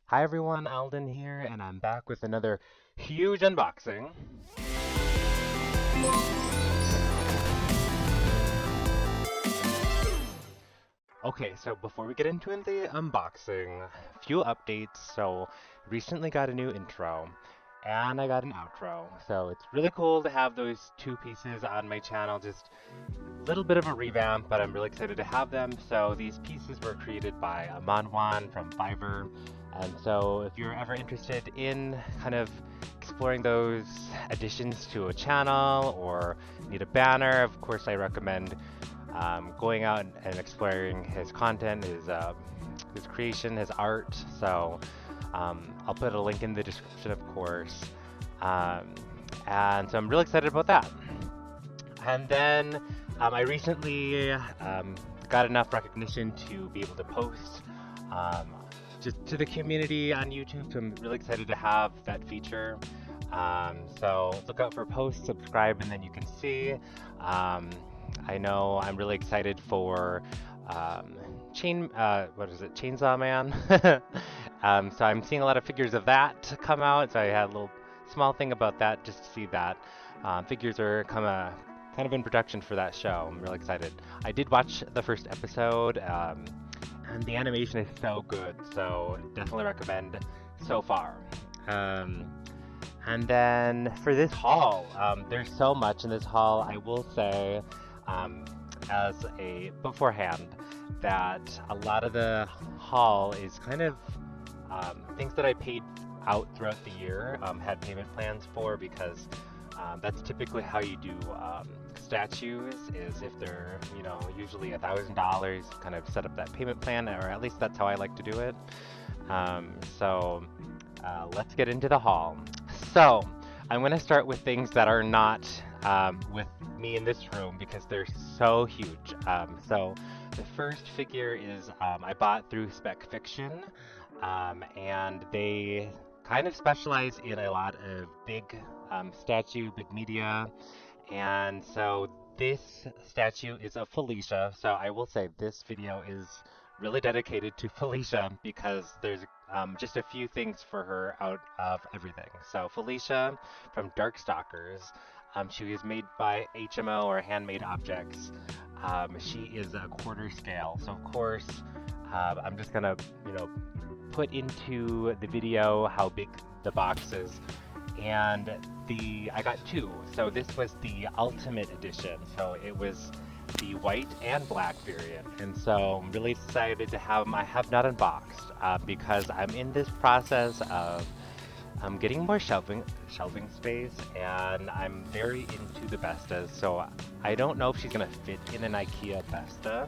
Hi everyone, Alden here, and I'm back with another huge unboxing. Okay, so before we get into the unboxing, a few updates. So, recently got a new intro, and I got an outro. So it's really cool to have those two pieces on my channel. Just a little bit of a revamp, but I'm really excited to have them. So these pieces were created by Manwan from Fiverr. And so if you're ever interested in kind of exploring those additions to a channel or need a banner, of course I recommend going out and exploring his content, his creation, his art. So I'll put a link in the description, of course. Um, and so I'm really excited about that. And then I recently got enough recognition to be able to post um, just to the community on YouTube. So I'm really excited to have that feature. So look out for posts, subscribe, and then you can see. I know I'm really excited for what is it, Chainsaw Man. So I'm seeing a lot of figures of that come out. So I had a little small thing about that just to see that figures are kind of in production for that show. I'm really excited. I did watch the first episode, and the animation is so good. So definitely recommend so far. And then for this haul, there's so much in this haul. I will say, as a beforehand, that a lot of the haul is kind of things that I paid out throughout the year, had payment plans for, because that's typically how you do statues, is if they're, usually $1,000, kind of set up that payment plan, or at least that's how I like to do it. So let's get into the haul. So I'm going to start with things that are not with me in this room because they're so huge. So the first figure is I bought through Spec Fiction, and they kind of specialize in a lot of big statue, big media, and so this statue is of Felicia. So I will say this video is really dedicated to Felicia because there's just a few things for her out of everything. So Felicia from Darkstalkers, she is made by HMO or Handmade Objects. She is a quarter scale. So of course, I'm just gonna, put into the video how big the box is. And I got two. So this was the Ultimate Edition. So it was the white and black variant, and so I'm really excited to have them. I have not unboxed because I'm in this process of getting more shelving space, and I'm very into the Bestas. So I don't know if she's gonna fit in an IKEA Besta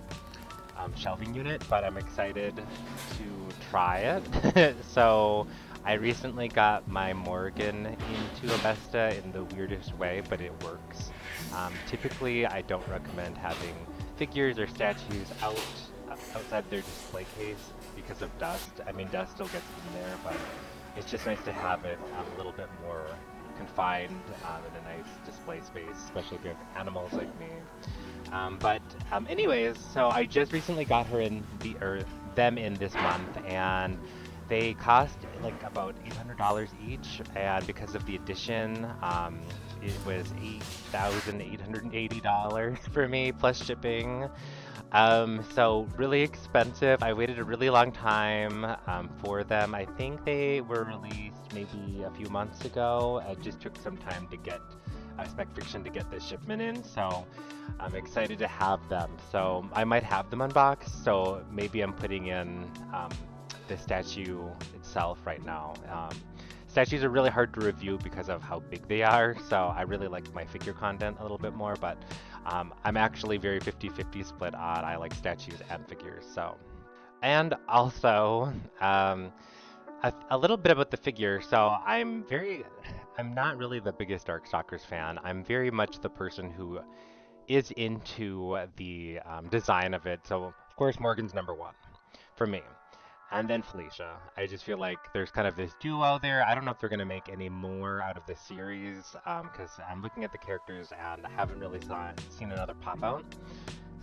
shelving unit, but I'm excited to try it. So I recently got my Morgan into a Besta in the weirdest way, but it works. Typically, I don't recommend having figures or statues outside their display case because of dust. I mean, dust still gets in there, but it's just nice to have it a little bit more confined in a nice display space, especially if you have animals like me. Anyways, so I just recently got them in this month, and they cost like about $800 each, and because of the edition, it was $8,880 for me plus shipping. So really expensive. I waited a really long time for them. I think they were released maybe a few months ago. It just took some time to get Spec Fiction to get the shipment in, so I'm excited to have them. So I might have them unboxed, so maybe I'm putting in the statue itself right now. Statues are really hard to review because of how big they are, so I really like my figure content a little bit more, but I'm actually very 50-50 split on I like statues and figures. So, and also a little bit about the figure. So I'm not really the biggest Darkstalkers fan. I'm very much the person who is into the design of it. So of course Morgan's number one for me. And then Felicia. I just feel like there's kind of this duo there. I don't know if they're going to make any more out of this series because I'm looking at the characters and I haven't really seen another pop out.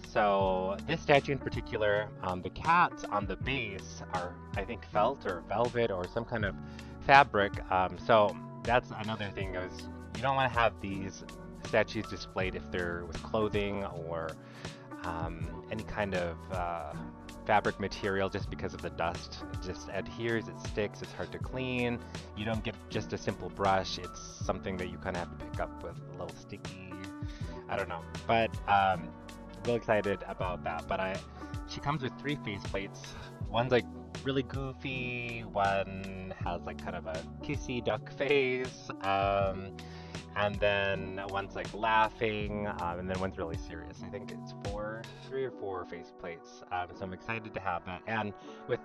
So this statue in particular, the cats on the base are, I think, felt or velvet or some kind of fabric. So that's another thing is you don't want to have these statues displayed if they're with clothing or any kind of fabric material, just because of the dust. It just adheres, it sticks, it's hard to clean. You don't get just a simple brush. It's something that you kind of have to pick up with a little sticky. I don't know, but real excited about that. But she comes with 3 faceplates. One's like really goofy, one has like kind of a kissy duck face, and then one's like laughing, and then one's really serious. I think it's 3 or 4 faceplates. So I'm excited to have that. And with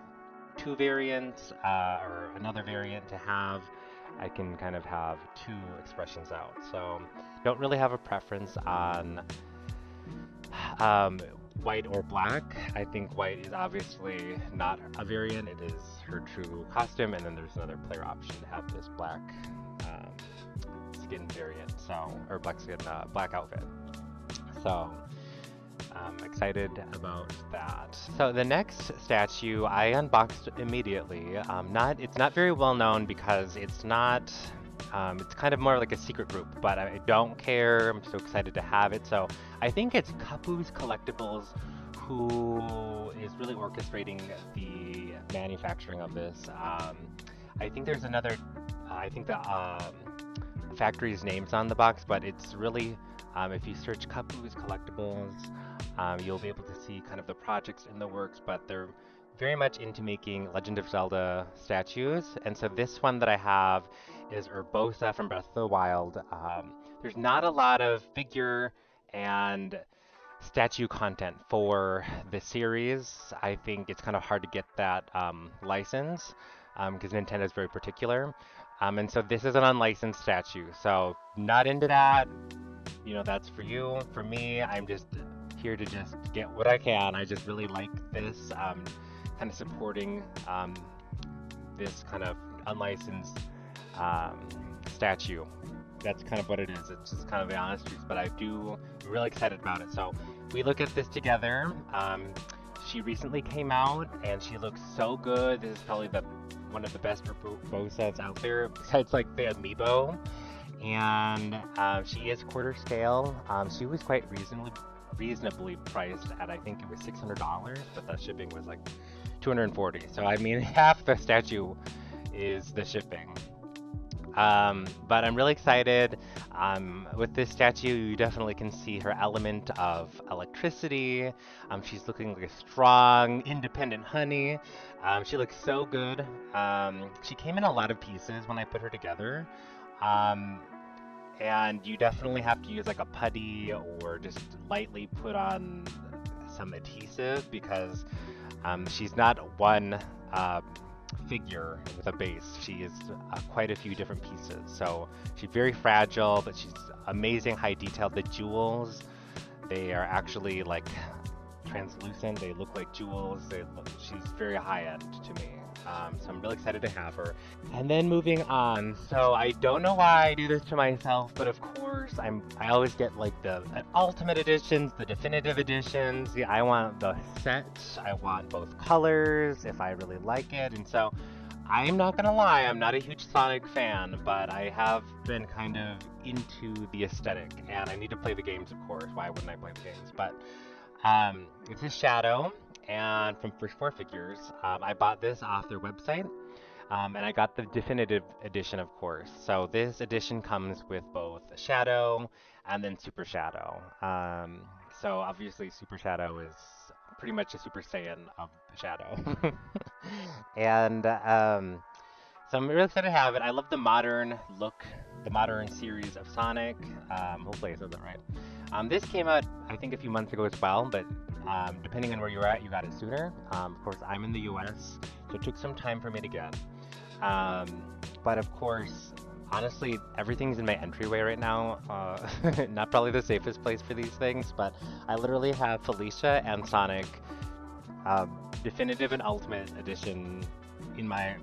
2 variants, or another variant to have, I can kind of have 2 expressions out. So don't really have a preference on white or black. I think white is obviously not a variant. It is her true costume, and then there's another player option to have this black skin variant, so, or black skin, black outfit. So I'm excited about that. So the next statue I unboxed immediately. It's not very well known because it's not. It's kind of more like a secret group, but I don't care. I'm so excited to have it. So I think it's Kupoo Collectables who is really orchestrating the manufacturing of this. I think there's another. I think the factory's name's on the box, but it's really, if you search Kupoo Collectables, you'll be able to see kind of the projects in the works, but they're very much into making Legend of Zelda statues. And so this one that I have is Orbosa from Breath of the Wild. There's not a lot of figure and statue content for the series. I think it's kind of hard to get that license because Nintendo's very particular. And so this is an unlicensed statue. So not into that. You know, that's for you. For me, I'm just here to just get what I can. I just really like this kind of supporting this kind of unlicensed statue. That's kind of what it is. It's just kind of the honest truth, but I'm really excited about it. So we look at this together. She recently came out and she looks so good. This is probably one of the best Urbosas out there, besides like the amiibo. And she is quarter scale. She was quite reasonably priced at, I think it was $600, but the shipping was like $240. So I mean, half the statue is the shipping. But I'm really excited. With this statue, you definitely can see her element of electricity. She's looking like a strong, independent honey. She looks so good. She came in a lot of pieces when I put her together. And you definitely have to use like a putty or just lightly put on some adhesive because she's not one figure with a base. She is quite a few different pieces. So she's very fragile, but she's amazing high detail. The jewels, they are actually like translucent. They look like jewels. She's very high end to me. So I'm really excited to have her. And then moving on. So I don't know why I do this to myself, but of course I always get like the ultimate editions, the definitive editions. Yeah, I want the set. I want both colors if I really like it. And so I'm not gonna lie, I'm not a huge Sonic fan, but I have been kind of into the aesthetic, and I need to play the games, of course. Why wouldn't I play the games? But it's a Shadow. And from First4Figures, I bought this off their website, and I got the definitive edition, of course. So this edition comes with both Shadow and then Super Shadow. So obviously Super Shadow is pretty much a Super Saiyan of Shadow. And so I'm really excited to have it. I love the modern look, the modern series of Sonic. Hopefully I said that right. This came out, I think, a few months ago as well, but depending on where you're at, you got it sooner. Of course, I'm in the US, so it took some time for me to get. But of course, honestly, everything's in my entryway right now. Not probably the safest place for these things, but I literally have Felicia and Sonic definitive and ultimate edition in my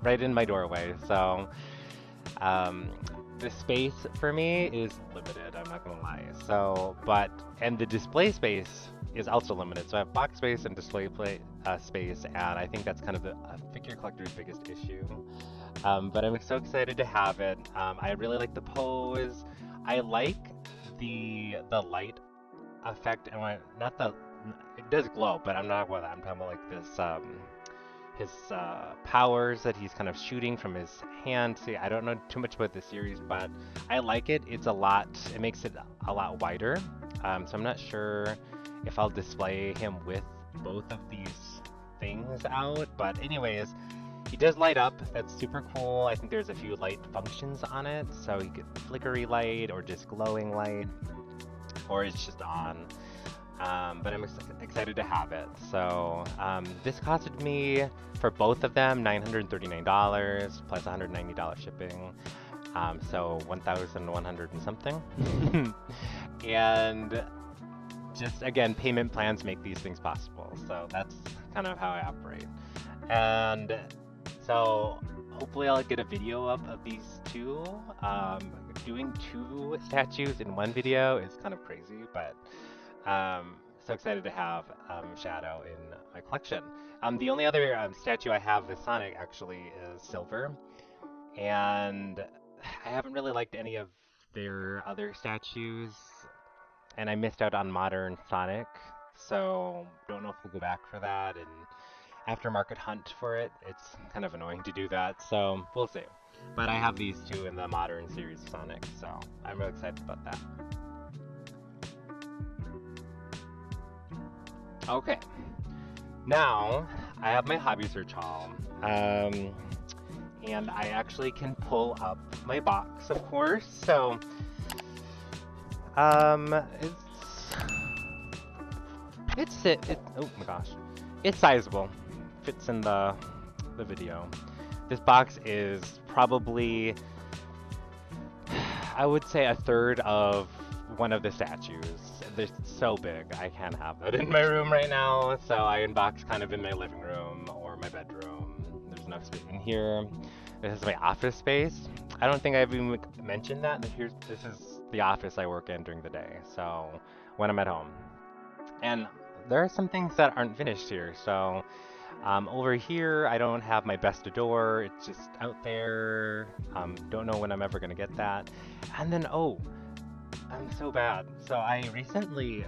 right in my doorway. So the space for me is limited, I'm not gonna lie. So, and the display space is also limited. So I have box space and display space, and I think that's kind of a figure collector's biggest issue. But I'm so excited to have it. I really like the pose. I like the light effect, and not the it does glow, but I'm not what I'm talking about like this his powers that he's kind of shooting from his hand. See, I don't know too much about this series, but I like it. It makes it a lot wider. So I'm not sure if I'll display him with both of these things out. But anyways, he does light up. That's super cool. I think there's a few light functions on it. So you get flickery light or just glowing light, or it's just on. But I'm excited to have it. So this costed me, for both of them, $939 plus $190 shipping. So 1,100 and something. And just, again, payment plans make these things possible. So that's kind of how I operate. And so hopefully I'll get a video up of these two. Doing two statues in one video is kind of crazy, but so excited to have Shadow in my collection. The only other statue I have with Sonic actually is silver, and I haven't really liked any of their other statues, and I missed out on modern Sonic, so don't know if we'll go back for that and aftermarket hunt for it. It's kind of annoying to do that, so we'll see. But I have these two in the modern series Sonic, so I'm really excited about that. Okay, now I have my hobby search haul, and I actually can pull up my box, of course. So, oh my gosh, it's sizable. Fits in the video. This box is probably, I would say, a third of one of the statues. They're so big, I can't have it in my room right now, so I unbox kind of in my living room or my bedroom. There's enough space in here. This is my office space. I don't think I've even mentioned that. This is the office I work in during the day, so when I'm at home. And there are some things that aren't finished here, so over here I don't have my best adore. It's just out there. Don't know when I'm ever gonna get that. And then, oh, I'm so bad. So I recently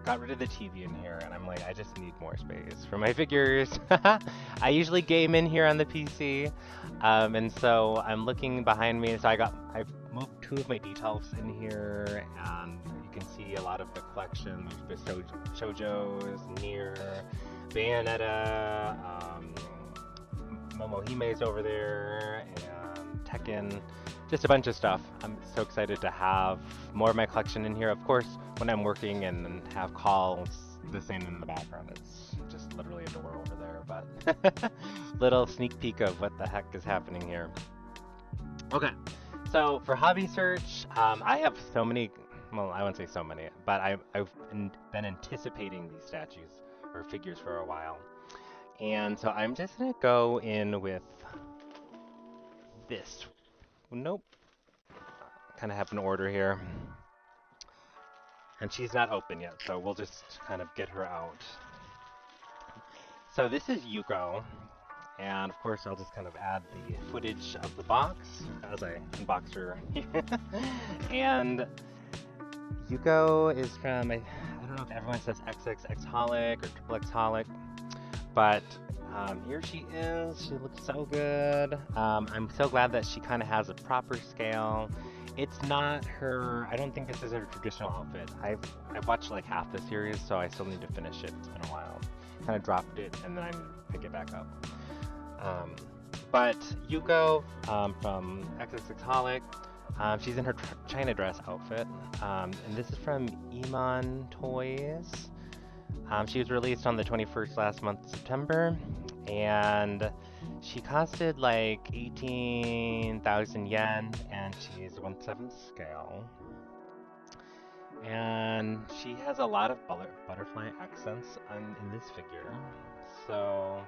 got rid of the TV in here, and I'm like, I just need more space for my figures. I usually game in here on the PC, and so I'm looking behind me. So I moved two of my details in here, and you can see a lot of the collection. There's the shoujos, Nier, Bayonetta, Momohime's over there, and Tekken. Just a bunch of stuff. I'm so excited to have more of my collection in here. Of course, when I'm working and have calls, the same in the background. It's just literally a door over there, but little sneak peek of what the heck is happening here. Okay, so for hobby search, I have so many, well, I won't say so many, but I've been anticipating these statues or figures for a while. And so I'm just gonna go in with this. Nope. Kind of have an order here. And she's not open yet, so we'll just kind of get her out. So this is Yuko. And of course, I'll just kind of add the footage of the box as I unbox her. And Yuko is from, I don't know if everyone says XXX-holic or XXX-holic, but here she is. She looks so good. I'm so glad that she kind of has a proper scale. It's not her, I don't think this is her traditional outfit. I've watched like half the series, so I still need to finish it. It's been a while. Kind of dropped it, and then I need to pick it back up. But Yuko from XXX-holic, she's in her China dress outfit, and this is from Emontoys. She was released on the 21st last month, September, and she costed like 18,000 yen, and she's 1/7 scale. And she has a lot of butterfly accents in this figure. So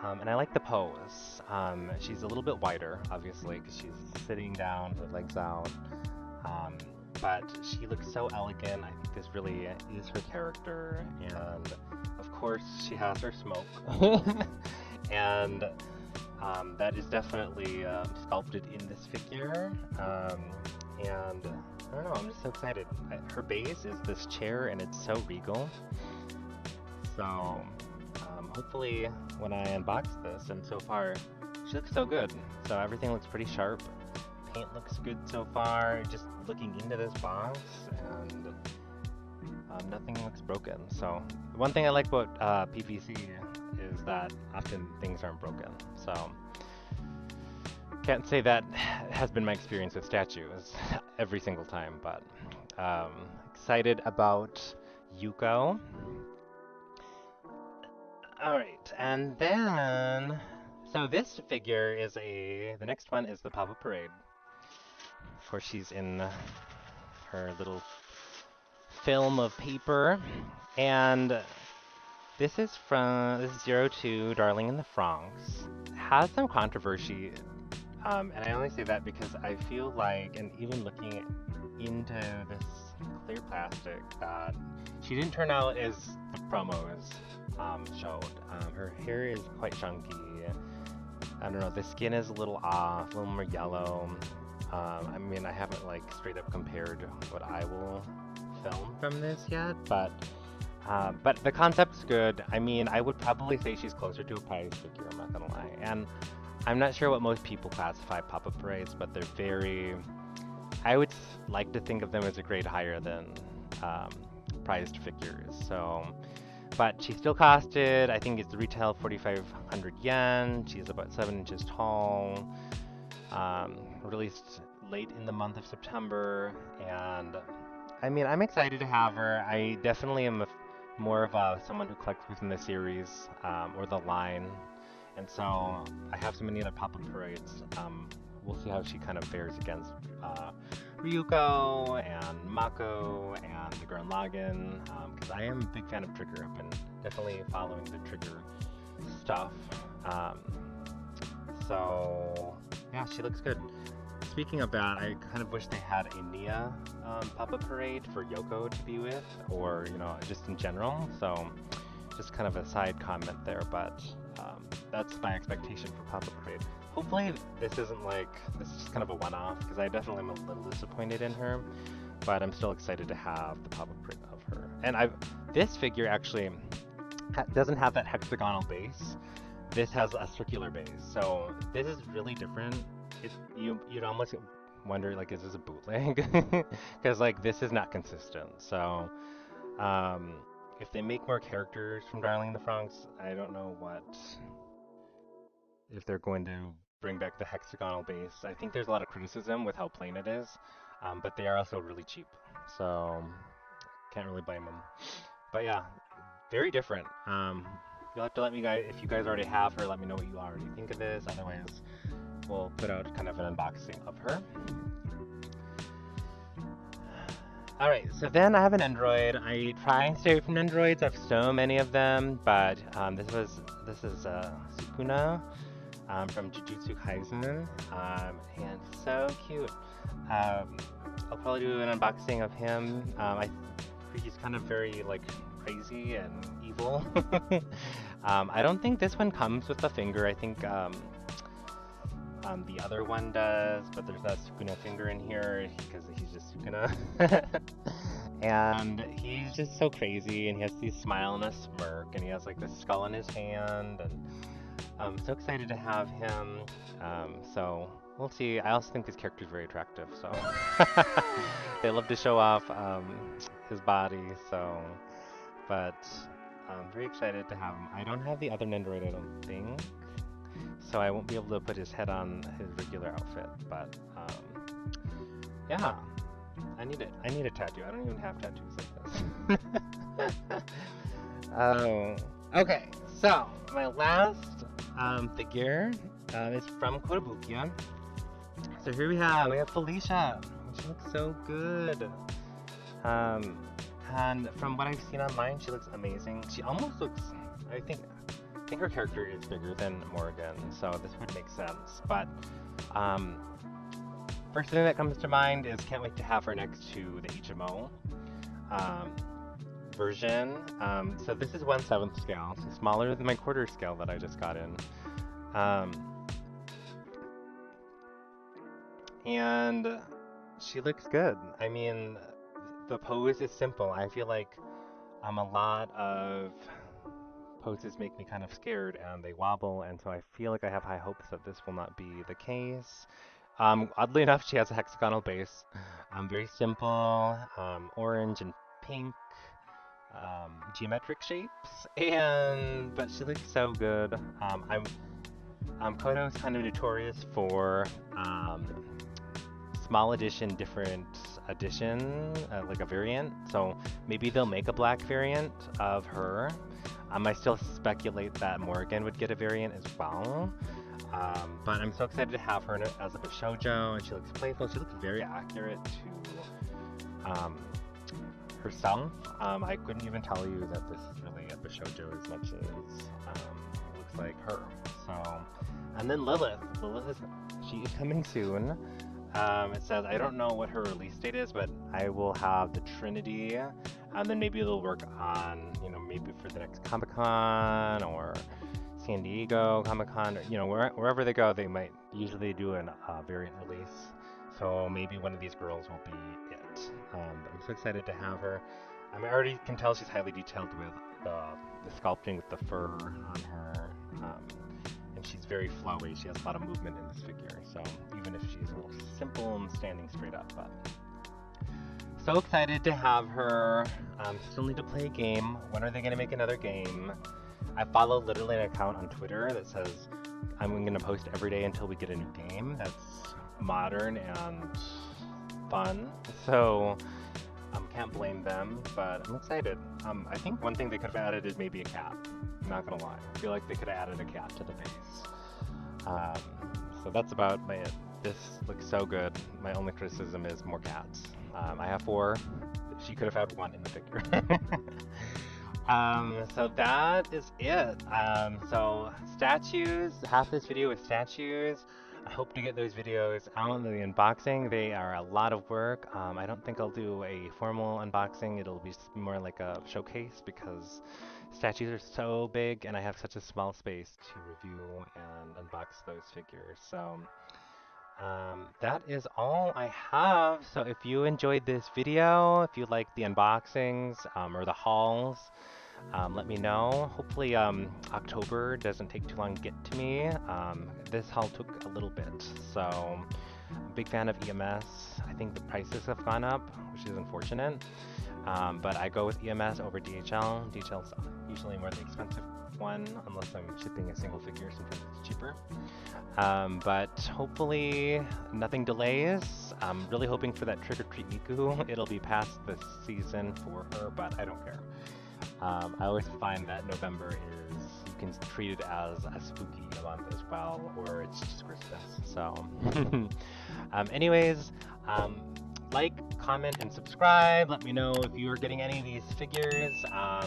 And I like the pose. She's a little bit wider, obviously, because she's sitting down, her legs out. But she looks so elegant. I think this really is her character. And of course, she has her smoke. And that is definitely sculpted in this figure. And I don't know, I'm just so excited. Her base is this chair, and it's so regal. So hopefully when I unbox this, and so far she looks so good. So everything looks pretty sharp. Paint looks good so far. Just looking into this box, and nothing looks broken. So one thing I like about PVC is that often things aren't broken. So can't say that has been my experience with statues every single time, but excited about Yuko. Alright, and then, so this figure is the next one is the Pop-Up Parade. Of course, she's in her little film of paper, and this is 02, Darling in the Franxx. Has some controversy, and I only say that because I feel like, and even looking into this clear plastic, that she didn't turn out as the promos showed. Her hair is quite chunky. I don't know, the skin is a little off, a little more yellow. I mean, I haven't like straight up compared what I will film from this yet, but the concept's good. I mean, I would probably say she's closer to a prize figure, I'm not gonna lie. And I'm not sure what most people classify pop-up parades, but they're very, I would like to think of them as a grade higher than prized figures. So, but she still costed, I think it's the retail 4,500 yen. She's about 7 inches tall. Released late in the month of September, and I mean, I'm excited to have her. I definitely am more of someone who collects within the series or the line, and so I have so many other pop-up parades. We'll see how she kind of fares against Ryuko and Mako and the Gurren Lagann, because I am a big fan of Trigger. I've been definitely following the Trigger stuff. So yeah, she looks good. Speaking of that, I kind of wish they had a Nia pop-up parade for Yuko to be with, or, you know, just in general. So just kind of a side comment there, but that's my expectation for pop-up parade. Hopefully this isn't like, this is just kind of a one-off, because I definitely am a little disappointed in her, but I'm still excited to have the pop-up parade of her. And this figure actually doesn't have that hexagonal base. This has a circular base, so this is really different. You'd almost wonder, like, is this a bootleg? Because like this is not consistent. So if they make more characters from Darling in the Franxx, I don't know if they're going to bring back the hexagonal base. I think there's a lot of criticism with how plain it is, but they are also really cheap, so can't really blame them. But yeah, very different. You'll have to let me guys, if you guys already have her, let me know what you already think of this. Otherwise, we'll put out kind of an unboxing of her. Alright, so then I have an Nendoroid. I try and stay away from Nendoroids. I have so many of them, but this is Sukuna from Jujutsu Kaisen, and so cute. I'll probably do an unboxing of him. He's kind of very like crazy and evil. I don't think this one comes with a finger. I think the other one does, but there's that Sukuna finger in here because he's just Sukuna. And he's just so crazy, and he has this smile and a smirk, and he has like this skull in his hand, and I'm so excited to have him. So we'll see. I also think this character is very attractive, so they love to show off his body, so, but I'm very excited to have him. I don't have the other Nendoroid, I don't think, so I won't be able to put his head on his regular outfit, but yeah, I need a tattoo. I don't even have tattoos like this. Oh, okay, so my last figure is from Kotobukiya. So here we have Felicia. She looks so good. And from what I've seen online, she looks amazing. She almost looks, I think think her character is bigger than Morgan, so this would make sense. But first thing that comes to mind is can't wait to have her next to the HMO version. So this is 1/7 scale, so smaller than my quarter scale that I just got in. And she looks good. I mean, the pose is simple. I feel like a lot of poses make me kind of scared and they wobble, and so I feel like I have high hopes that this will not be the case. Oddly enough, she has a hexagonal base. Very simple, orange and pink, geometric shapes, but she looks so good. Koto's kind of notorious for small edition, different edition, like a variant. So maybe they'll make a black variant of her. I still speculate that Morgan would get a variant as well. But I'm so excited to have her as a bishoujo, and she looks playful. She looks very accurate to herself. I couldn't even tell you that this is really a bishoujo as much as it looks like her. So, and then Lilith. She is coming soon. It says, I don't know what her release date is, but I will have the Trinity, and then maybe they'll work on, maybe for the next Comic-Con or San Diego Comic-Con, or, wherever they go, they might usually do a variant release. So maybe one of these girls will be it. I'm so excited to have her. I already can tell she's highly detailed with the sculpting with the fur on her. And she's very flowy. She has a lot of movement in this figure. So even if she's a little simple and standing straight up, but so excited to have her. Still need to play a game. When are they going to make another game? I follow literally an account on Twitter that says I'm going to post every day until we get a new game that's modern and fun. So can't blame them, but I'm excited. I think one thing they could have added is maybe a cat. I'm not going to lie. I feel like they could have added a cat to the base. So that's about it. This looks so good. My only criticism is more cats. I have 4. She could have had 1 in the figure. So that is it. So statues, half this video is statues. I hope to get those videos out in the unboxing. They are a lot of work. I don't think I'll do a formal unboxing. It'll be more like a showcase because statues are so big and I have such a small space to review and unbox those figures. So that is all I have. So if you enjoyed this video, if you like the unboxings or the hauls, let me know. Hopefully October doesn't take too long to get to me. This haul took a little bit, so I'm a big fan of EMS. I think the prices have gone up, which is unfortunate, but I go with EMS over DHL. DHL's usually more the expensive one, unless I'm shipping a single figure, sometimes it's cheaper. But hopefully nothing delays. I'm really hoping for that Trick or Treat Miku. It'll be past the season for her, but I don't care. I always find that November is, you can treat it as a spooky month as well, or it's just Christmas. So, anyways, like, comment, and subscribe. Let me know if you're getting any of these figures.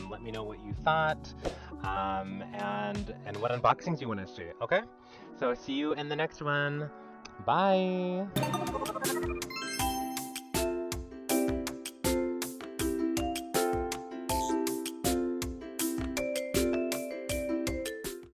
Let me know what you thought, and what unboxings you want to see. Okay? So see you in the next one. Bye!